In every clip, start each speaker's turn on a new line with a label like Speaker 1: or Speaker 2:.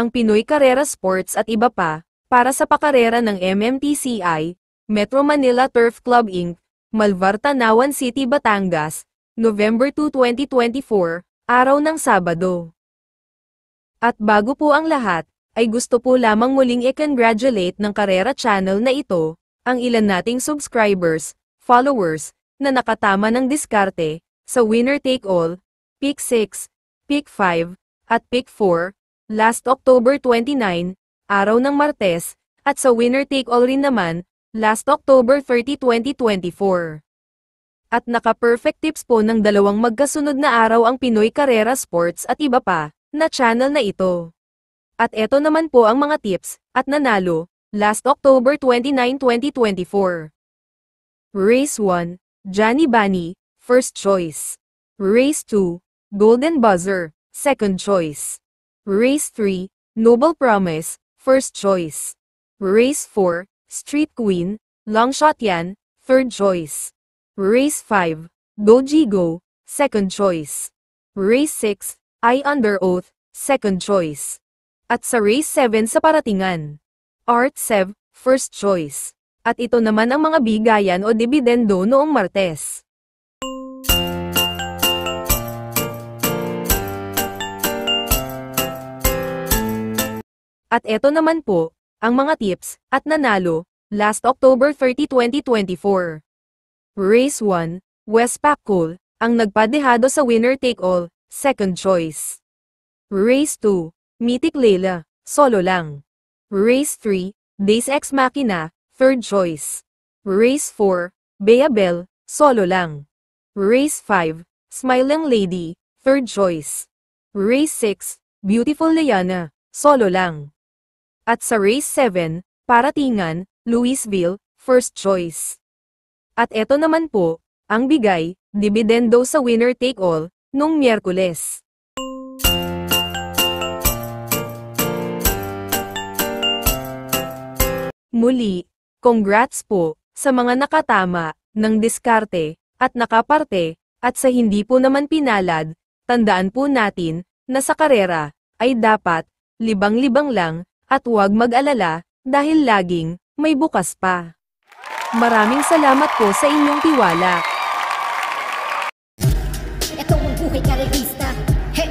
Speaker 1: ang Pinoy Carrera Sports at iba pa, para sa pakarera ng MMTCI, Metro Manila Turf Club Inc., Malvar Tanawan City, Batangas, November 2, 2024, araw ng Sabado. At bago po ang lahat, ay gusto po lamang muling i-congratulate ng Carrera Channel na ito, ang ilan nating subscribers, followers, na nakatama ng diskarte, sa Winner Take All, Pick 6, Pick 5, at Pick 4, last October 29, araw ng Martes, at sa Winner Take All rin naman, last October 30, 2024. At naka-perfect tips po ng dalawang magkasunod na araw ang Pinoy Carrera Sports at iba pa, na channel na ito. At eto naman po ang mga tips, at nanalo, last October 29, 2024. Race 1, Johnny Bunny, first choice. Race 2, Golden Buzzer, second choice. Race 3, Noble Promise, first choice. Race 4, Street Queen, long shot yan, third choice. Race 5, Go G Go, second choice. Race 6, I Under Oath, second choice. At sa Race 7 sa paratingan, Art Sev, first choice. At ito naman ang mga bigayan o dibidendo noong Martes. At eto naman po, ang mga tips, at nanalo, last October 30, 2024. Race 1, Westpac Cool, ang nagpadehado sa Winner Take All, second choice. Race 2, Mythic Leila, solo lang. Race 3, Days Ex Machina, third choice. Race 4, Bea Bell, solo lang. Race 5, Smiling Lady, third choice. Race 6, Beautiful Liana, solo lang. At sa Race 7, paratingan, Louisville, first choice. At eto naman po, ang bigay, dibidendo sa Winner Take All, nung Miyerkules. Muli, congrats po, sa mga nakatama, ng diskarte, at nakaparte, at sa hindi po naman pinalad, tandaan po natin, na sa karera, ay dapat, libang-libang lang, at huwag mag-alala, dahil laging, may bukas pa. Maraming salamat po sa inyong tiwala.
Speaker 2: Ito ang buhay karerista, he!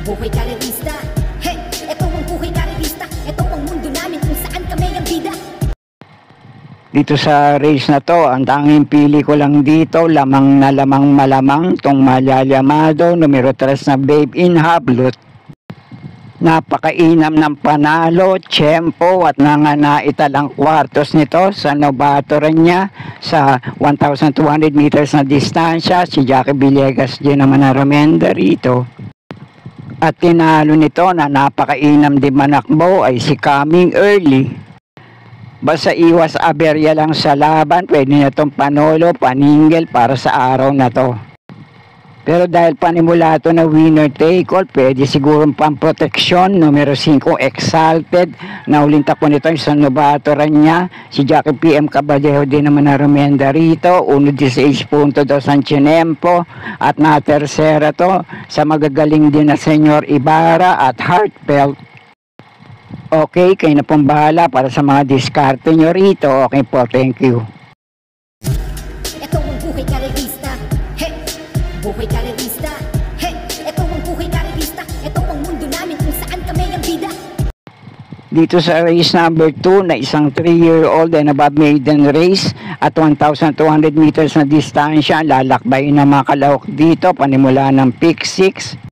Speaker 2: Buhay karerista, he! Ito ang buhay karerista, ito ang mundo namin kung saan kami ang bida.
Speaker 3: Dito sa race na to, ang tanging pili ko lang dito, lamang na lamang malamang, tong Malyamado, numero 3 na Babe in Hablot. Napakainam ng panalo, tiyempo at nanganaitalang kwartos nito sa novato rin niya sa 1,200 meters na distansya. Si Jackie Villegas din naman na remenda rito. At tinalo nito na napakainam din manakbo ay si Coming Early. Basta iwas aberya lang sa laban, pwede na itong panolo, paningil para sa araw na to. Pero dahil panimula ito na Winner Take All, pwede siguro pamproteksyon. Numero 5, Exalted. Nauling tapo nito yung sa novato rin niya. Si Jackie PM Caballero din naman na remenda rito. 1.16.2 ang Chinempo. At na tersera to sa magagaling din na Senyor Ibarra at Heartfelt. Okay, kayo na pong bahala para sa mga diskarte nyo rito. Okay po, thank you.
Speaker 2: Ito ang buhay karerista, he! Buhay karerista, he! Ito ang buhay karerista, ito ang mundo namin kung saan kami ang bida.
Speaker 3: Dito sa race number 2 na isang 3-year-old and above maiden race at 1,200 meters na distansya, lalakbayin ng mga kalahok dito panimula ng pick 6.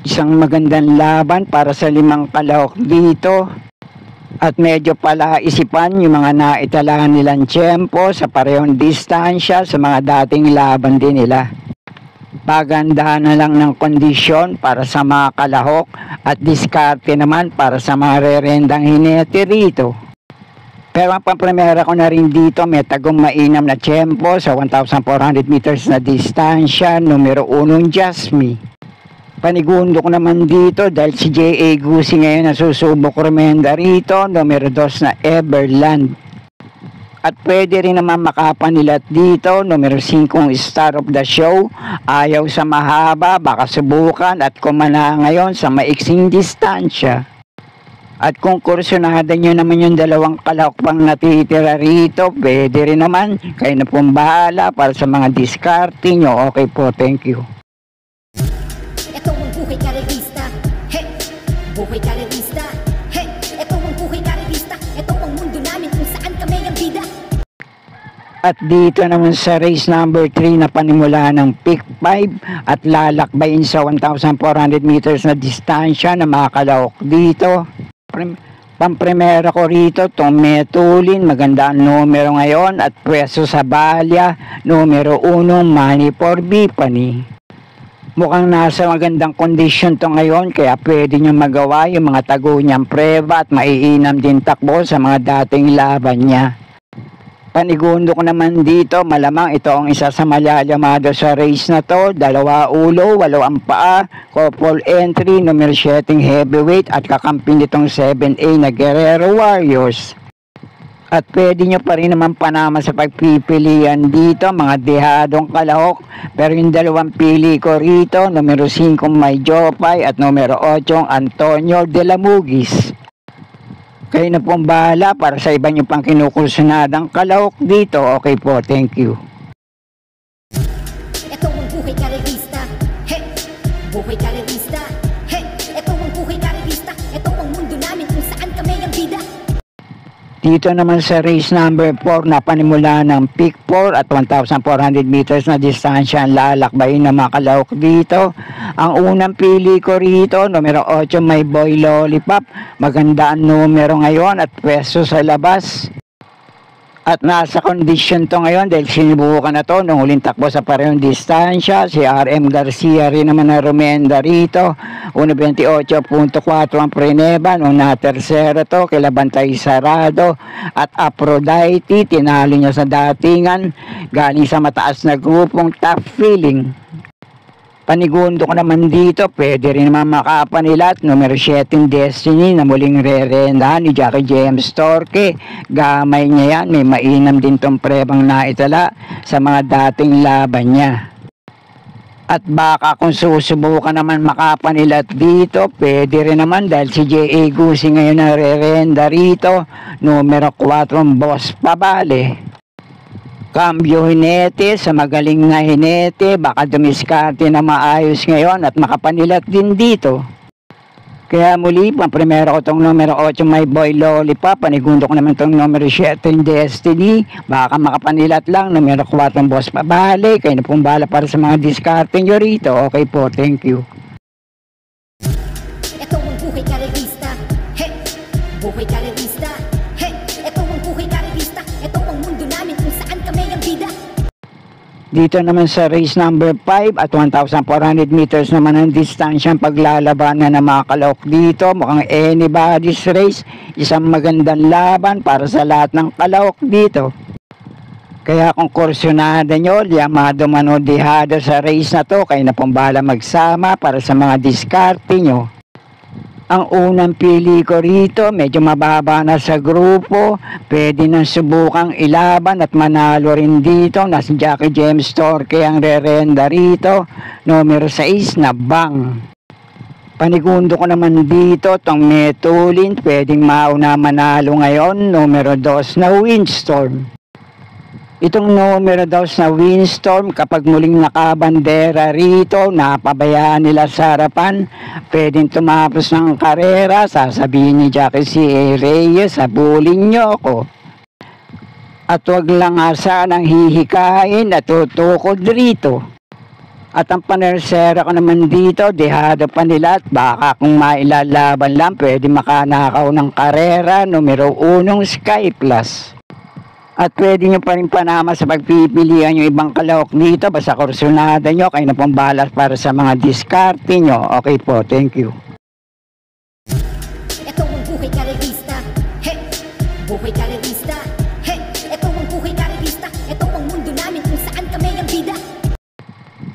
Speaker 3: Isang magandang laban para sa 5 kalahok dito. At medyo pala isipan yung mga naitalahan nilang tiyempo sa parehong distansya sa mga dating laban din nila. Pagandahan na lang ng kondisyon para sa mga kalahok at diskarte naman para sa mga rerendang hinete rito. Pero ang pampremera ko na rin dito, may tagong mainam na tiyempo sa 1,400 meters na distansya, numero 1 Jasmine. Panigundo ko naman dito dahil si J.A. Gusi ngayon nasusubok remenda rito, numero 2 na Everland. At pwede rin naman makapanilat dito, numero 5 Star of the Show. Ayaw sa mahaba, baka subukan at kumana ngayon sa maiksing distansya. At kung kursunada nyo naman yung dalawang kalahok pang natitira rito, pwede rin naman. Kayo na pong bahala para sa mga diskarte nyo. Okay po, thank you.
Speaker 2: Ito ang buhay karerista. He, buhay karerista. He, ito ang buhay karerista. Ito ang mundo namin kung saan kami ang bida.
Speaker 3: At dito naman sa race number 3 na panimula ng peak 5 at lalakbayin sa 1,400 meters na distansya na mga kalahok dito. Pampremera ko rito, Tumetulin, maganda ang numero ngayon at pwesto sa Balya, numero 1, Money for Bipani. Mukhang nasa magandang kondisyon to ngayon kaya pwede nyo magawa yung mga tago niyang preba at maiinam din takbo sa mga dating laban niya. Panigundo ko naman dito, malamang ito ang isa sa malalamado sa race na to. 2 ulo, 8 ang paa, couple entry, numero 7 heavyweight at kakampi nitong 7A na Guerrero Warriors. At pwede nyo pa rin naman panama sa pagpipilian dito, mga dehadong kalahok. Pero yung dalawang pili ko rito, numero 5 May Jopay at numero 8 Antonio de la Mugis. Kayo na pong bahala para sa iba nyo pang kinukursunadang kalahok dito. Okay po, thank you.
Speaker 2: Ito ang buhay karerista. He, buhay karerista. He, ito ang buhay karerista. Ito ang mundo namin kung saan kami ang bida.
Speaker 3: Dito naman sa race number 4 na panimula ng peak 4 at 1,400 meters na distansya ang lalakbayin ng mga kalahok dito. Ang unang pili ko rito, numero 8 May Boy Lollipop. Maganda ang numero ngayon at pwesto sa labas. At nasa kondisyon to ngayon dahil sinubukan na to nung huling takbo sa parehong distansya. Si RM Garcia rin naman na rumenda rito. 1.28.4 ang preneba nung na-tercero to kila Bantay Sarado. At Aphrodite, tinalo niya sa datingan galing sa mataas na grupong Top Feeling. Panigundo ko naman dito, pwede rin naman makapanilat, numero 7 Destiny na muling re-rendahan ni Jackie James Torque. Gamay niya yan, may mainam din tong prebang naitala sa mga dating laban niya. At baka kung susubukan naman makapanilat dito, pwede rin naman dahil si J.A. Gusi ngayon na re-renda rito, numero 4 Boss Pabale. Cambio Hinete sa magaling na hinete, baka dumiskarte na maayos ngayon at makapanilat din dito. Kaya muli, pampremero ko itong numero 8 May Boy Lollipop, panigundo ko naman itong numero 7 Destiny, baka makapanilat lang, numero 4 Boss Pabale, kayo na pong bahala para sa mga diskarte nyo rito. Okay po, thank you.
Speaker 2: Ito ang buhay karerista. He, buhay karerista. He, ito ang buhay karerista. Ito ang mundo namin kung saan kami ang bida.
Speaker 3: Dito naman sa race number 5 at 1,400 meters naman ang distansyang paglalabanan ng mga kalahok dito. Mukhang anybody's race, isang magandang laban para sa lahat ng kalahok dito. Kaya kung kursunada nyo, llamado man o dehado sa race na to, kayo na pong bahala magsama para sa mga diskarte nyo. Ang unang pili ko rito, medyo mababa na sa grupo, pwede nang subukang ilaban at manalo rin dito na si Jackie James Torque ang re-renda rito, numero 6 na Bang. Panigundo ko naman dito, Tumetulin, pwedeng mauna manalo ngayon, numero 2 na Windstorm. Itong numero 2 na Windstorm, kapag muling nakabandera rito, napabayaan nila sa harapan, pwedeng tumapos ng karera, sasabihin ni Jackie C.A. Reyes, habulin niyo ako. At wag lang asa ng hihikain at tutukod rito. At ang panersera ko naman dito, dehado pa nila at baka kung mailalaban lang, pwede makanakaw ng karera, numero 1 Sky Plus. At pwede nyo pa rin panama sa pagpipilian yung ibang kalahok dito. Basta kursunada nyo, kayo na pong balas para sa mga diskarte nyo. Okay po, thank you.
Speaker 2: Ito ang buhay karerista. He, buhay karerista. He, ito ang buhay karerista. Ito ang mundo namin kung saan kami ang bida.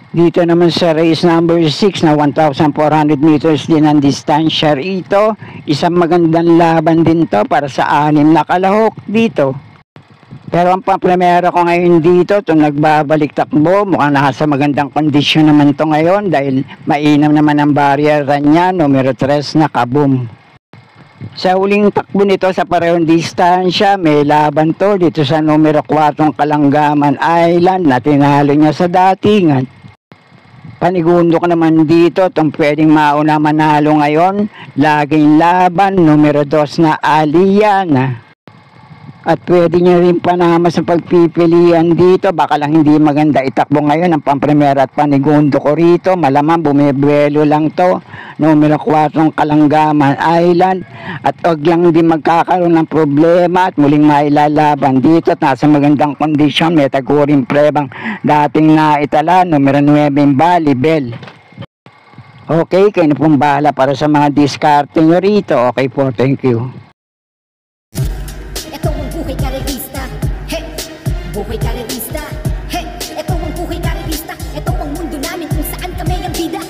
Speaker 3: Dito naman sa race number 6 na 1,400 meters din ang distansya rito. Isang magandang laban din to para sa 6 na kalahok dito. Pero ang pampremera ko ngayon dito, itong nagbabalik takbo, mukhang nasa magandang kondisyon naman to ngayon dahil mainam naman ang barrier niya, numero 3 na Kaboom. Sa huling takbo nito sa parehong distansya, may laban to dito sa numero 4 Kalanggaman Island na tinalo niya sa datingan. Panigundo ko naman dito, itong pwedeng mauna manalo ngayon, laging laban, numero 2 na Aliana. At pwede niya rin panama sa pagpipilian dito, baka lang hindi maganda itakbo ngayon ang pampremera at panigundo ko rito, malamang bumibuelo lang to, numero 4 Kalanggaman Island, at wag lang din magkakaroon ng problema at muling mailalaban dito at nasa magandang kondisyon, may taguring prebang dating naitala, numero 9 Bali Bell. Okay, kayo na pong bahala para sa mga diskarte nyo rito. Okay po, thank you.
Speaker 2: Ito ang buhay karerista. He, buhay karerista. He, ito ang buhay karerista. Ito ang mundo namin kung saan kami ang bida.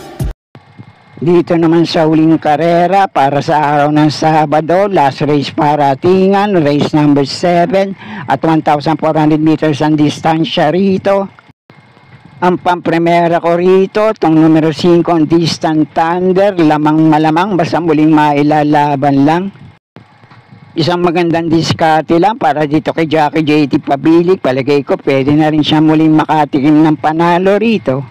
Speaker 3: Dito naman sa huling karera para sa araw ng Sabado, last race para Tingan, race number 7 at 1,400 meters ang distansya rito. Ang pampremera ko rito, itong numero 5 ang Distant Thunder, lamang malamang basta muling mailalaban lang. Isang magandang diskarte lang para dito kay Jackie JT Pabilig, palagay ko pwede na rin siya muling makatikim ng panalo rito.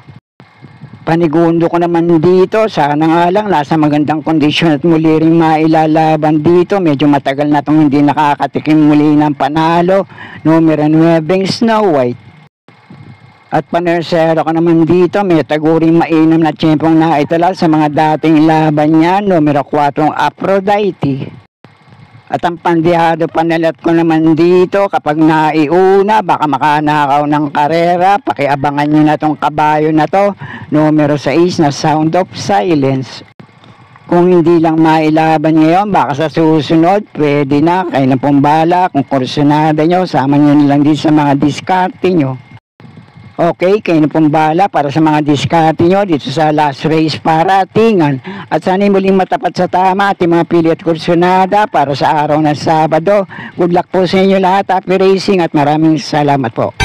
Speaker 3: Panigundo ko naman dito, sana nga lang nasa magandang kondisyon at muli rin mailalaban dito. Medyo matagal na itong hindi nakakatikim muli ng panalo, numero 9 Snow White. At panersero ko naman dito, may taguring mainam na tiyempong naitala sa mga dating laban niya, numero 4 Aphrodite. At ang pandihado panelat ko naman dito, kapag naiuna, baka makanakaw ng karera, pakiabangan nyo na tong kabayo na to, numero 6 na Sound of Silence. Kung hindi lang mailaban ngayon, baka sa susunod, pwede na, kayo na pong bala, kung kursunada nyo, sama nyo lang din sa mga diskarte nyo. Okay, kayo na pong bala para sa mga diskarte nyo dito sa last race para Tingan. At sana'y muling matapat sa tama at mga pili at kursunada para sa araw ng Sabado. Good luck po sa inyo lahat, happy racing at maraming salamat po.